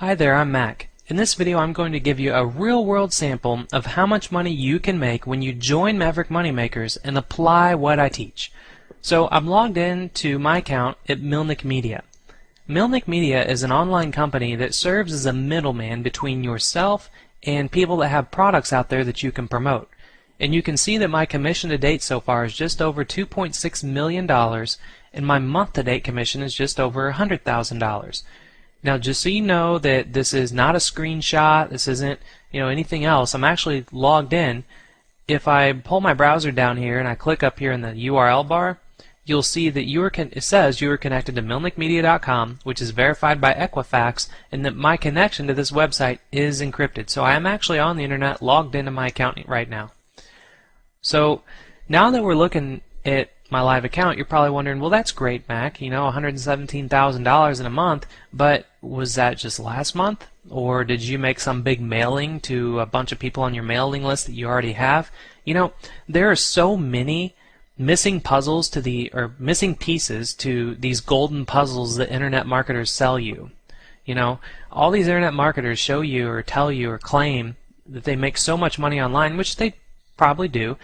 Hi there, I'm Mac. In this video I'm going to give you a real-world sample of how much money you can make when you join Maverick Moneymakers and apply what I teach. So I'm logged in to my account at Milnick Media. Milnick Media is an online company that serves as a middleman between yourself and people that have products out there that you can promote. And you can see that my commission to date so far is just over $2.6 million and my month to date commission is just over $100,000. Now, just so you know that this is not a screenshot, this isn't, anything else. I'm actually logged in. If I pull my browser down here and I click up here in the URL bar, you'll see that it says you are connected to milnickmedia.com, which is verified by Equifax, and that my connection to this website is encrypted. So I am actually on the internet, logged into my account right now. So now that we're looking at my live account, you're probably wondering, well, that's great, Mac, $117,000 in a month, but was that just last month? Or did you make some big mailing to a bunch of people on your mailing list that you already have? There are so many missing puzzles or missing pieces to these golden puzzles that internet marketers sell you. All these internet marketers show you or tell you or claim that they make so much money online, which they probably do,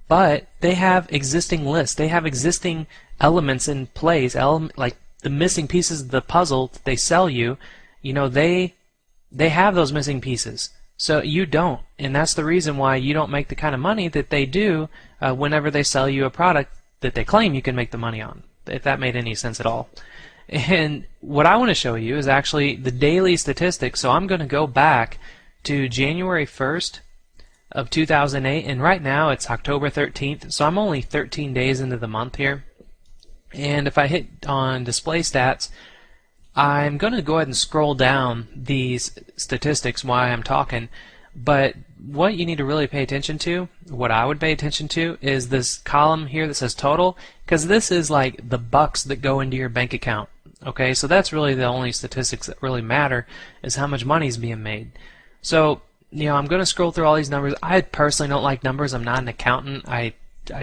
but they have existing lists. They have existing elements in place, like the missing pieces of the puzzle that they sell you. They have those missing pieces. So you don't, and that's the reason why you don't make the kind of money that they do whenever they sell you a product that they claim you can make the money on, if that made any sense at all. And what I want to show you is actually the daily statistics. So I'm going to go back to January 1st of 2008, and right now it's October 13th, so I'm only 13 days into the month here. And if I hit on display stats, I'm going to go ahead and scroll down these statistics while I'm talking, but what you need to really pay attention to, what I would pay attention to, is this column here that says total, because this is like the bucks that go into your bank account. Okay, so that's really the only statistics that really matter, is how much money is being made. So I'm going to scroll through all these numbers. I personally don't like numbers. I'm not an accountant. I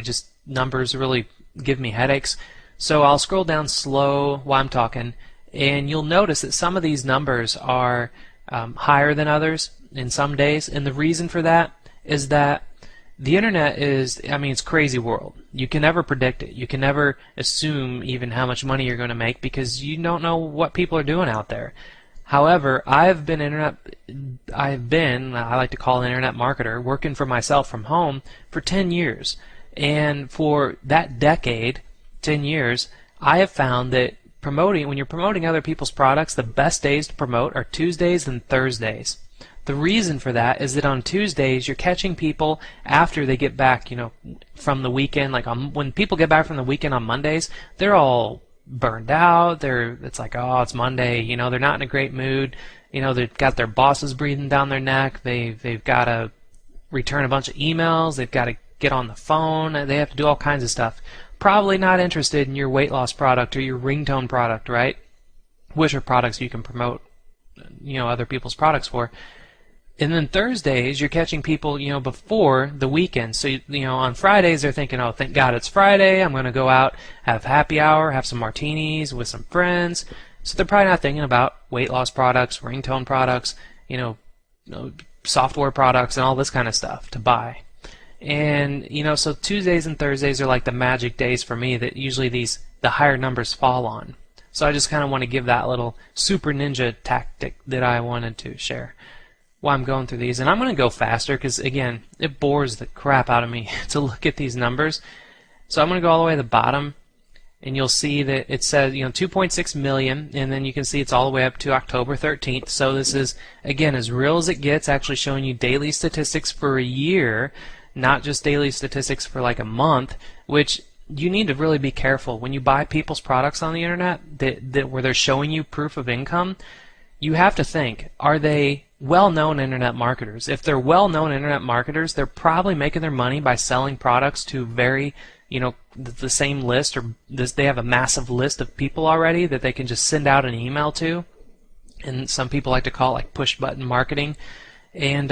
just, numbers really give me headaches. So I'll scroll down slow while I'm talking, and you'll notice that some of these numbers are higher than others in some days, and the reason for that is that the internet is, it's crazy world. You can never predict it. You can never assume even how much money you're going to make because you don't know what people are doing out there. However, I like to call an internet marketer, working for myself from home for 10 years. And for that decade, 10 years, I have found that when you're promoting other people's products, the best days to promote are Tuesdays and Thursdays. The reason for that is that on Tuesdays, you're catching people after they get back, from the weekend. Like when people get back from the weekend on Mondays, they're all burned out. It's like, oh, it's Monday. They're not in a great mood. They've got their bosses breathing down their neck. They've got to return a bunch of emails. They've got to get on the phone. They have to do all kinds of stuff. Probably not interested in your weight loss product or your ringtone product, right? Which are products you can promote, other people's products for. And then Thursdays, you're catching people, before the weekend. So, on Fridays, they're thinking, oh, thank God it's Friday. I'm going to go out, have happy hour, have some martinis with some friends. So they're probably not thinking about weight loss products, ringtone products, software products, and all this kind of stuff to buy. And, so Tuesdays and Thursdays are like the magic days for me that usually the higher numbers fall on. So I just kind of want to give that little super ninja tactic that I wanted to share while I'm going through these. And I'm going to go faster because, again, it bores the crap out of me to look at these numbers. So I'm going to go all the way to the bottom, and you'll see that it says, 2.6 million, and then you can see it's all the way up to October 13th. So this is, again, as real as it gets, actually showing you daily statistics for a year, not just daily statistics for like a month, which you need to really be careful. When you buy people's products on the internet where they're showing you proof of income, you have to think, are they well-known internet marketers? If they're well-known internet marketers, they're probably making their money by selling products to very, the same list, or they have a massive list of people already that they can just send out an email to. And some people like to call it like push-button marketing. And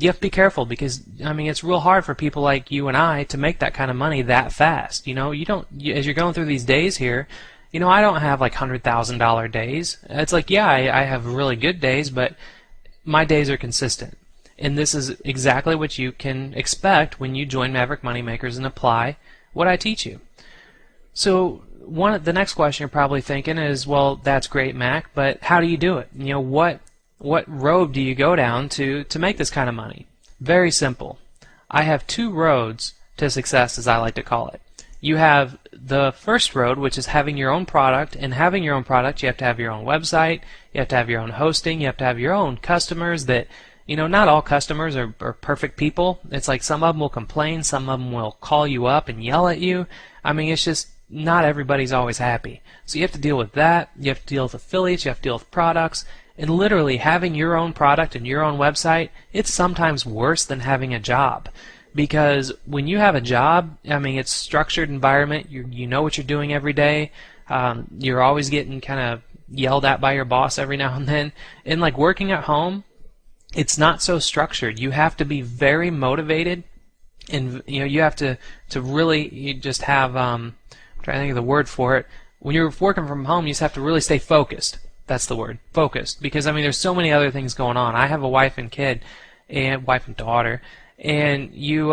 you have to be careful because, it's real hard for people like you and I to make that kind of money that fast. As you're going through these days here, I don't have like $100,000 days. It's like, yeah, I have really good days, but my days are consistent. And this is exactly what you can expect when you join Maverick Moneymakers and apply what I teach you. So the next question you're probably thinking is, well, that's great, Mac, but how do you do it? What road do you go down to make this kind of money? Very simple. I have two roads to success, as I like to call it. You have the first road, which is having your own product, and having your own product, you have to have your own website, you have to have your own hosting, you have to have your own customers that, not all customers are perfect people. It's like some of them will complain, some of them will call you up and yell at you. I mean, it's just not everybody's always happy. So you have to deal with that, you have to deal with affiliates, you have to deal with products, and literally having your own product and your own website, it's sometimes worse than having a job. Because when you have a job, I mean, it's a structured environment, you know what you're doing every day, you're always getting kind of yelled at by your boss every now and then, and like working at home, it's not so structured. You have to be very motivated, and you have to really, you just have, I'm trying to think of the word for it, when you're working from home, you just have to really stay focused. That's the word, focused, because I mean, there's so many other things going on. I have a wife and daughter, and you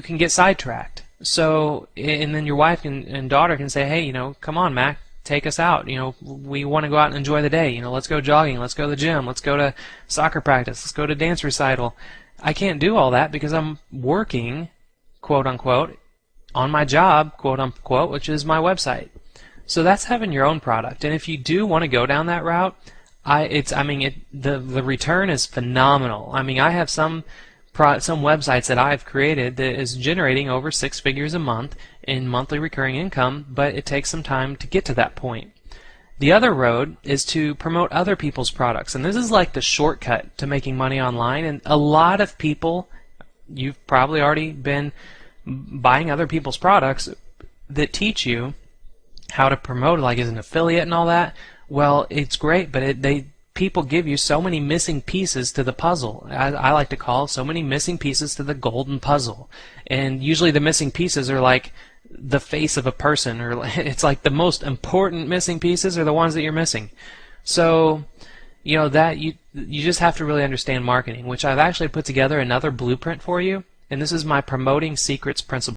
can get sidetracked. So, and then your wife and daughter can say, hey, come on, Mac, take us out. We want to go out and enjoy the day. Let's go jogging, let's go to the gym, let's go to soccer practice, let's go to dance recital. I can't do all that because I'm working, quote unquote, on my job, quote unquote, which is my website. So that's having your own product. And if you do want to go down that route, the return is phenomenal. I mean, I have some websites that I've created that is generating over 6 figures a month in monthly recurring income, but it takes some time to get to that point. The other road is to promote other people's products, and this is like the shortcut to making money online. And a lot of people, you've probably already been buying other people's products that teach you how to promote, like as an affiliate and all that. Well, it's great, but people give you so many missing pieces to the puzzle. I like to call so many missing pieces to the golden puzzle. And usually the missing pieces are like the face of a person, or it's like the most important missing pieces are the ones that you're missing. So, that you just have to really understand marketing, which I've actually put together another blueprint for you, and this is my Promoting Secrets principle.